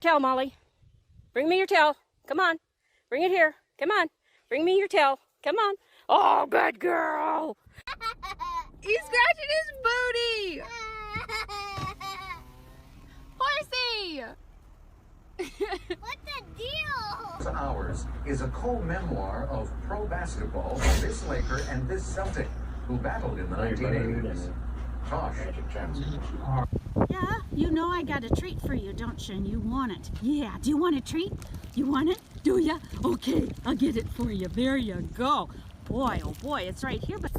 Tail, Molly. Bring me your tail. Come on. Bring it here. Come on. Bring me your tail. Come on. Oh, good girl. He's scratching his booty. Horsey. What's the deal? Ours is a co-memoir of pro basketball of this Laker and this Celtic who battled in the 1980s. Tosh. Yeah, you know I got a treat for you, don't you? And you want it. Yeah, do you want a treat? You want it? Do ya? Okay, I'll get it for you. There you go. Boy, oh boy, it's right here, but...